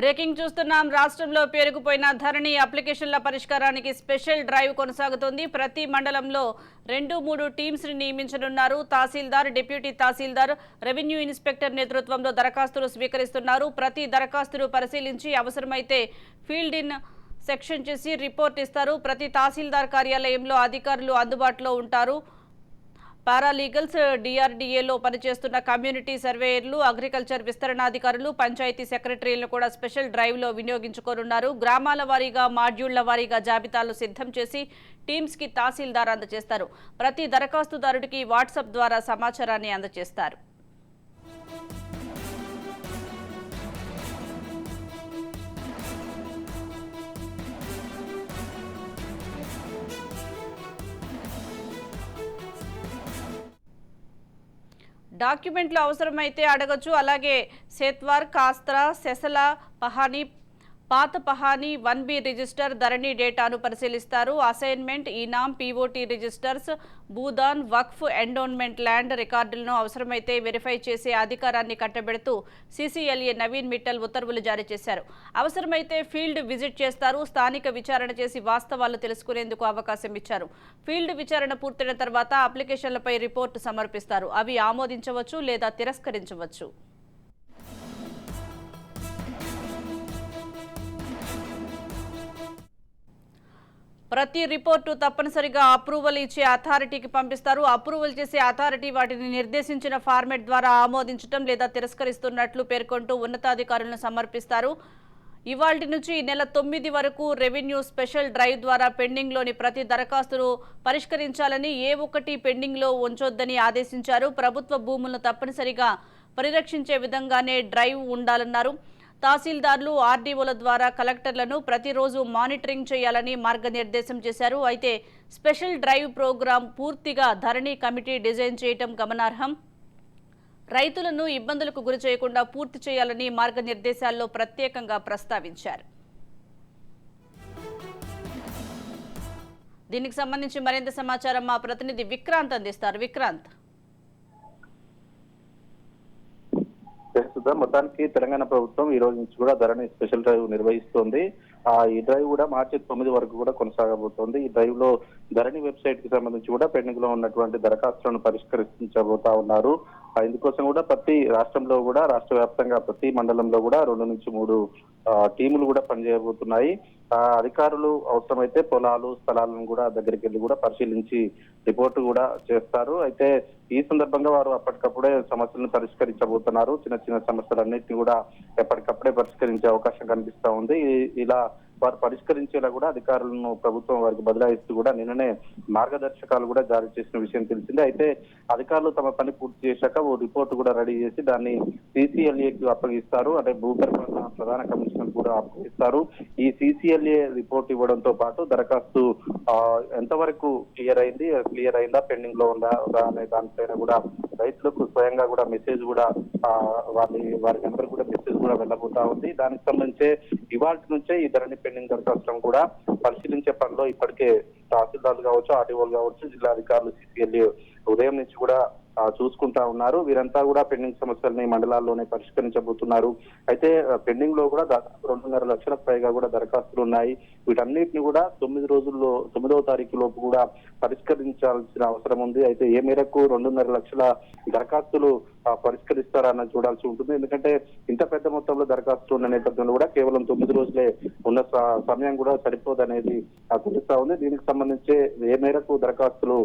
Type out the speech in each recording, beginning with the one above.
Breaking చూస్తున్నాం. రాష్ట్రంలో పేరుకుపోయిన ధరణి అప్లికేషన్ల పరిష్కారానికి స్పెషల్ డ్రైవ్ కొనసాగుతోంది. ప్రతి మండలంలో 2-3 టీమ్స్ ని నియమించనున్నారు. తహసీల్దార్, డిప్యూటీ తహసీల్దార్, రెవెన్యూ ఇన్స్పెక్టర్ నేతృత్వంలో దరఖాస్తులు స్వీకరిస్తున్నారు. ప్రతి దరఖాస్తును పరిశీలించి అవసరమైతే ఫీల్డ్ ఇన్ సెక్షన్ చేసి రిపోర్ట్ ఇస్తారు. ప్రతి తహసీల్దార్ కార్యాలయంలో అధికారులు అందుబాటులో ఉంటారు. పారాలీగల్స్, డిఆర్డీఏలో పనిచేస్తున్న కమ్యూనిటీ సర్వేయర్లు, అగ్రికల్చర్ విస్తరణాధికారులు, పంచాయతీ సెక్రటరీలను కూడా స్పెషల్ డ్రైవ్లో వినియోగించుకోనున్నారు. గ్రామాల వారీగా, మాడ్యూళ్ల వారీగా జాబితాలు సిద్ధం చేసి టీమ్స్కి తహసీల్దార్ అందజేస్తారు. ప్రతి దరఖాస్తుదారుడికి వాట్సాప్ ద్వారా సమాచారాన్ని అందజేస్తారు. డాక్యుమెంట్లు అవసరమైతే అడగచ్చు. అలాగే సేత్వార్, కాస్త్రా, సెసల, పహానీ, పాత పహానీ, 1B రిజిస్టర్, ధరణి డేటాను పరిశీలిస్తారు. అసైన్మెంట్, ఈనాం, పీఓటీ రిజిస్టర్స్, భూదాన్, వక్ఫ్, ఎండోన్మెంట్, ల్యాండ్ రికార్డులను అవసరమైతే వెరిఫై చేసే అధికారాన్ని కట్టబెడుతూ సీసీఎల్ఏ నవీన్ మిట్టల్ ఉత్తర్వులు జారీ చేశారు. అవసరమైతే ఫీల్డ్ విజిట్ చేస్తారు. స్థానిక విచారణ చేసి వాస్తవాలు తెలుసుకునేందుకు అవకాశం ఇచ్చారు. ఫీల్డ్ విచారణ పూర్తయిన తర్వాత అప్లికేషన్లపై రిపోర్టు సమర్పిస్తారు. అవి ఆమోదించవచ్చు లేదా తిరస్కరించవచ్చు. ప్రతి రిపోర్టు తప్పనిసరిగా అప్రూవల్ ఇచ్చే అథారిటీకి పంపిస్తారు. అప్రూవల్ చేసే అథారిటీ వాటిని నిర్దేశించిన ఫార్మెట్ ద్వారా ఆమోదించడం లేదా తిరస్కరిస్తున్నట్లు పేర్కొంటూ ఉన్నతాధికారులను సమర్పిస్తారు. ఇవాల్టి నుంచి ఈ నెల 9 వరకు రెవెన్యూ స్పెషల్ డ్రైవ్ ద్వారా పెండింగ్లోని ప్రతి దరఖాస్తును పరిష్కరించాలని, ఏ ఒక్కటి పెండింగ్లో ఉంచొద్దని ఆదేశించారు. ప్రభుత్వ భూములను తప్పనిసరిగా పరిరక్షించే విధంగానే డ్రైవ్ ఉండాలన్నారు. తహసీల్దార్లు, ఆర్డీఓల ద్వారా కలెక్టర్లను ప్రతిరోజు మానిటరింగ్ చేయాలని మార్గనిర్దేశం చేశారు. అయితే స్పెషల్ డ్రైవ్ ప్రోగ్రాం పూర్తిగా ధరణి కమిటీ డిజైన్ చేయటం గమనార్హం. రైతులను ఇబ్బందులకు గురి చేయకుండా పూర్తి చేయాలని మార్గనిర్దేశాల్లో ప్రత్యేకంగా ప్రస్తావించారు. దీనికి సంబంధించి మరింత సమాచారం మా ప్రతినిధి విక్రాంత్ అందిస్తారు. విక్రాంత్. మొత్తానికి తెలంగాణ ప్రభుత్వం ఈ రోజు నుంచి కూడా ధరణి స్పెషల్ డ్రైవ్ నిర్వహిస్తోంది. ఈ డ్రైవ్ కూడా మార్చి 9 వరకు కూడా కొనసాగబోతోంది. ఈ డ్రైవ్ లో ధరణి వెబ్సైట్ కి సంబంధించి కూడా పెండింగ్ లో ఉన్నటువంటి దరఖాస్తులను పరిష్కరించబోతా ఉన్నారు. ఇందుకోసం కూడా ప్రతి రాష్ట్రంలో కూడా, రాష్ట్ర వ్యాప్తంగా ప్రతి మండలంలో కూడా 2 నుంచి 3 టీములు కూడా పనిచేయబోతున్నాయి. అధికారులు అవసరమైతే పొలాలు, స్థలాలను కూడా దగ్గరికి వెళ్ళి కూడా పరిశీలించి రిపోర్టు కూడా చేస్తారు. అయితే ఈ సందర్భంగా వారు అప్పటికప్పుడే సమస్యలను పరిష్కరించబోతున్నారు. చిన్న చిన్న సమస్యలన్నింటినీ కూడా ఎప్పటికప్పుడే పరిష్కరించే అవకాశం కనిపిస్తా ఉంది. ఇలా వారు పరిష్కరించేలా కూడా అధికారులను ప్రభుత్వం వారికి బదలాయిస్తూ కూడా నిన్ననే మార్గదర్శకాలు కూడా జారీ చేసిన విషయం తెలిసిందే. అయితే అధికారులు తమ పని పూర్తి చేశాక ఓ రిపోర్టు కూడా రెడీ చేసి దాన్ని సీసీఎల్ఏకి అప్పగిస్తారు. అంటే భూపరిపాలన ప్రధాన కమిషనర్ కూడా అప్పగిస్తారు. ఈ సీసీఎల్ఏ రిపోర్ట్ ఇవ్వడంతో పాటు దరఖాస్తు ఎంతవరకు క్లియర్ అయిందా, పెండింగ్ లో ఉందా అనే దానిపైన కూడా రైతులకు స్వయంగా కూడా మెసేజ్ కూడా వారికి అందరూ కూడా మెసేజ్ కూడా వెళ్ళబోతా ఉంది. దానికి సంబంధించి ఇవాల్టి నుంచే ఈ ధరణి పెండింగ్ దరఖాస్తులను కూడా పరిశీలించే పనిలో ఇప్పటికే తహసీల్దార్లు కావచ్చు, ఆర్డీఓలు కావచ్చు, జిల్లా అధికారులు, సీసీఎల్ఏ ఉదయం నుంచి కూడా చూసుకుంటా ఉన్నారు. వీరంతా కూడా పెండింగ్ సమస్యలని మండలాల్లోనే పరిష్కరించబోతున్నారు. అయితే పెండింగ్ లో కూడా దాదాపు 2.5 లక్షలకు పైగా కూడా దరఖాస్తులు ఉన్నాయి. వీటన్నిటిని కూడా 9వ తారీఖు లోపు కూడా పరిష్కరించాల్సిన అవసరం ఉంది. అయితే ఏ మేరకు 2.5 లక్షల దరఖాస్తులు పరిష్కరిస్తారన్నది చూడాల్సి ఉంటుంది. ఎందుకంటే ఇంత పెద్ద మొత్తంలో దరఖాస్తులు ఉన్న నేపథ్యంలో కూడా కేవలం 9 రోజులే ఉన్న సమయం కూడా సరిపోదనేది తెలుస్తా ఉంది. దీనికి సంబంధించి ఏ మేరకు దరఖాస్తులు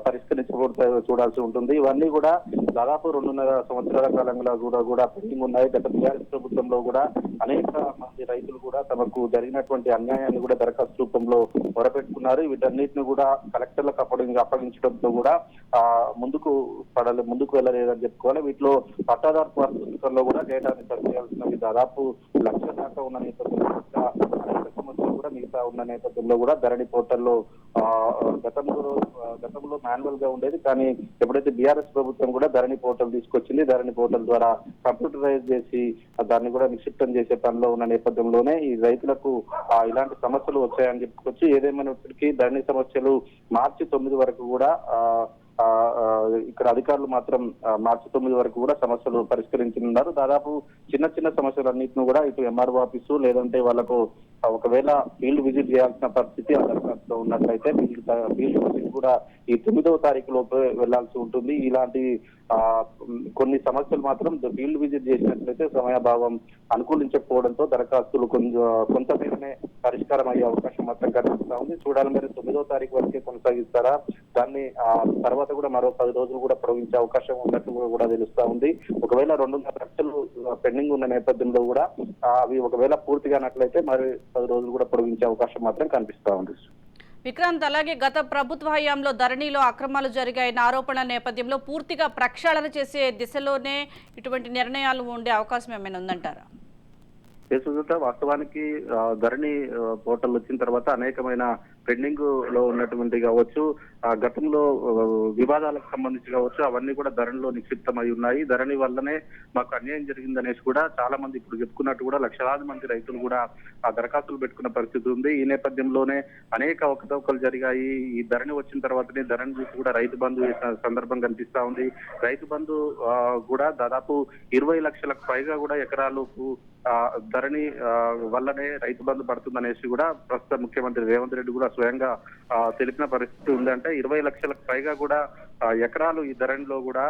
పరిష్కరించబోతాయో చూడాల్సి ఉంటుంది. ఇవన్నీ కూడా దాదాపు 2.5 సంవత్సరాల కాలంగా కూడా పెండింగ్ ఉన్నాయి. గత టీఆర్ఎస్ ప్రభుత్వంలో కూడా అనేక మంది రైతులు కూడా తమకు జరిగినటువంటి అన్యాయాన్ని కూడా దరఖాస్తు రూపంలో మొరపెట్టుకున్నారు. వీటన్నిటిని కూడా కలెక్టర్లకు అప్పగించడంతో కూడా ముందుకు వెళ్ళలేదని చెప్పుకోవాలి. వీటిలో పట్టాదారు పుస్తకంలో కూడా డేటాని సరిచేయాల్సినవి దాదాపు 1 లక్ష దాకా ఉన్న నేపథ్యంలో అనేక సమస్యలు కూడా మిగతా ఉన్న నేపథ్యంలో కూడా ధరణి పోర్టల్లో గతంలో మాన్యువల్ గా ఉండేది. కానీ ఎప్పుడైతే బీఆర్ఎస్ ప్రభుత్వం కూడా ధరణి పోర్టల్ తీసుకొచ్చింది, ధరణి పోర్టల్ ద్వారా కంప్యూటరైజ్ చేసి దాన్ని కూడా నిక్షిప్తం చేసే పనిలో ఉన్న నేపథ్యంలోనే ఈ రైతులకు ఇలాంటి సమస్యలు వచ్చాయని చెప్పుకోవచ్చు. ఏదేమైనప్పటికీ ధరణి సమస్యలు మార్చి 9 వరకు కూడా ఆ, ఆ, ఇక్కడ అధికారులు మాత్రం మార్చి 9 వరకు కూడా సమస్యలు పరిష్కరించనున్నారు. దాదాపు చిన్న చిన్న సమస్యలన్నింటినీ కూడా ఇటు ఎంఆర్ఓ ఆఫీసు లేదంటే వాళ్ళకు ఒకవేళ ఫీల్డ్ విజిట్ చేయాల్సిన పరిస్థితి ఆ దరఖాస్తులో ఉన్నట్లయితే ఫీల్డ్ విజిట్ కూడా ఈ 9వ తారీఖు లోపే వెళ్లాల్సి ఉంటుంది. ఇలాంటి ఆ కొన్ని సమస్యలు మాత్రం ఫీల్డ్ విజిట్ చేసినట్లయితే సమయాభావం అనుకూలించకపోవడంతో దరఖాస్తులు కొంతమేరనే పరిష్కారం అయ్యే అవకాశం మాత్రం కనిపిస్తా ఉంది. చూడాలి మరి 9వ తారీఖు వరకే కొనసాగిస్తారా, దాన్ని తర్వాత కూడా మరో 10 రోజులు కూడా పొడిగించే అవకాశం ఉన్నట్టు కూడా తెలుస్తా ఉంది. ఒకవేళ 2.5 లక్షలు పెండింగ్ ఉన్న నేపథ్యంలో కూడా అవి ఒకవేళ పూర్తిగానట్లయితే మరి 10 రోజులు కూడా పొడిగించే అవకాశం మాత్రం కనిపిస్తా ఉంది. విక్రాంత్, అలాగే గత ప్రభుత్వ హయాంలో ధరణిలో అక్రమాలు జరిగాయన్న ఆరోపణల నేపథ్యంలో పూర్తిగా ప్రక్షాళన చేసే దిశలోనే ఇటువంటి నిర్ణయాలు ఉండే అవకాశం ఏమైనా ఉందంటారా? సుజాత, వాస్తవానికి ధరణి పోర్టల్ వచ్చిన తర్వాత అనేకమైన పెండింగ్ లో ఉన్నటువంటి కావచ్చు, గతంలో వివాదాలకు సంబంధించి కావచ్చు, అవన్నీ కూడా ధరణిలో నిక్షిప్తమై ఉన్నాయి. ధరణి వల్లనే మాకు అన్యాయం జరిగిందనేసి కూడా చాలా మంది ఇప్పుడు చెప్పుకున్నట్టు కూడా లక్షలాది మంది రైతులు కూడా ఆ దరఖాస్తులు పెట్టుకున్న పరిస్థితి ఉంది. ఈ నేపథ్యంలోనే అనేక అవకతవకలు జరిగాయి. ఈ ధరణి వచ్చిన తర్వాతనే ధరణి చూసి కూడా రైతు బంధు వేసిన సందర్భం కనిపిస్తా ఉంది. రైతు బంధు కూడా దాదాపు 20 లక్షలకు పైగా కూడా ఎకరాలకు ధరణి వల్లనే రైతు బంధు పడుతుందనేసి కూడా ప్రస్తుత ముఖ్యమంత్రి రేవంత్ రెడ్డి కూడా స్వయంగా తెలిపిన పరిస్థితి ఉందంటే 20 లక్షలకు పైగా కూడా ఎకరాలు ఈ ధరణిలో కూడా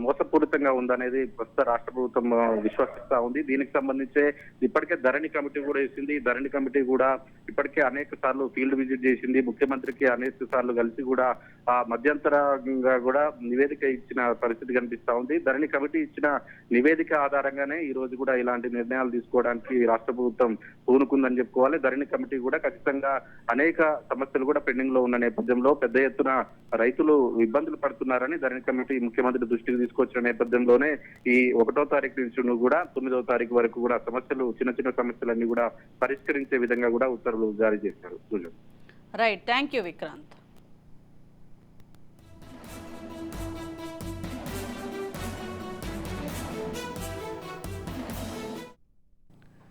మోసపూరితంగా ఉందనేది ప్రస్తుత రాష్ట్ర ప్రభుత్వం విశ్వసిస్తా ఉంది. దీనికి సంబంధించే ఇప్పటికే ధరణి కమిటీ కూడా వేసింది. ధరణి కమిటీ కూడా ఇప్పటికే అనేక సార్లు ఫీల్డ్ విజిట్ చేసింది. ముఖ్యమంత్రికి అనేక సార్లు కలిసి కూడా మధ్యంతరంగా కూడా నివేదిక ఇచ్చిన పరిస్థితి కనిపిస్తా ఉంది. ధరణి కమిటీ ఇచ్చిన నివేదిక ఆధారంగానే ఈ రోజు కూడా ఇలాంటి నిర్ణయాలు తీసుకోవడానికి రాష్ట్ర ప్రభుత్వం పూనుకుందని చెప్పుకోవాలి. ధరణి కమిటీ కూడా ఖచ్చితంగా అనేక సమస్యలు కూడా పెండింగ్ లో ఉన్న నేపథ్యంలో పెద్ద ఎత్తున రైతులు ఇబ్బందులు పడుతున్నారని ధరణి కమిటీ ముఖ్యమంత్రి దృష్టికి తీసుకొచ్చిన నేపథ్యంలోనే ఈ 1వ తారీఖు నుంచి కూడా 9వ తారీఖు వరకు కూడా చిన్న చిన్న సమస్యలన్నీ కూడా పరిష్కరించే విధంగా కూడా ఉత్తర్వులు జారీ చేశారు. Right, thank you Vikrant.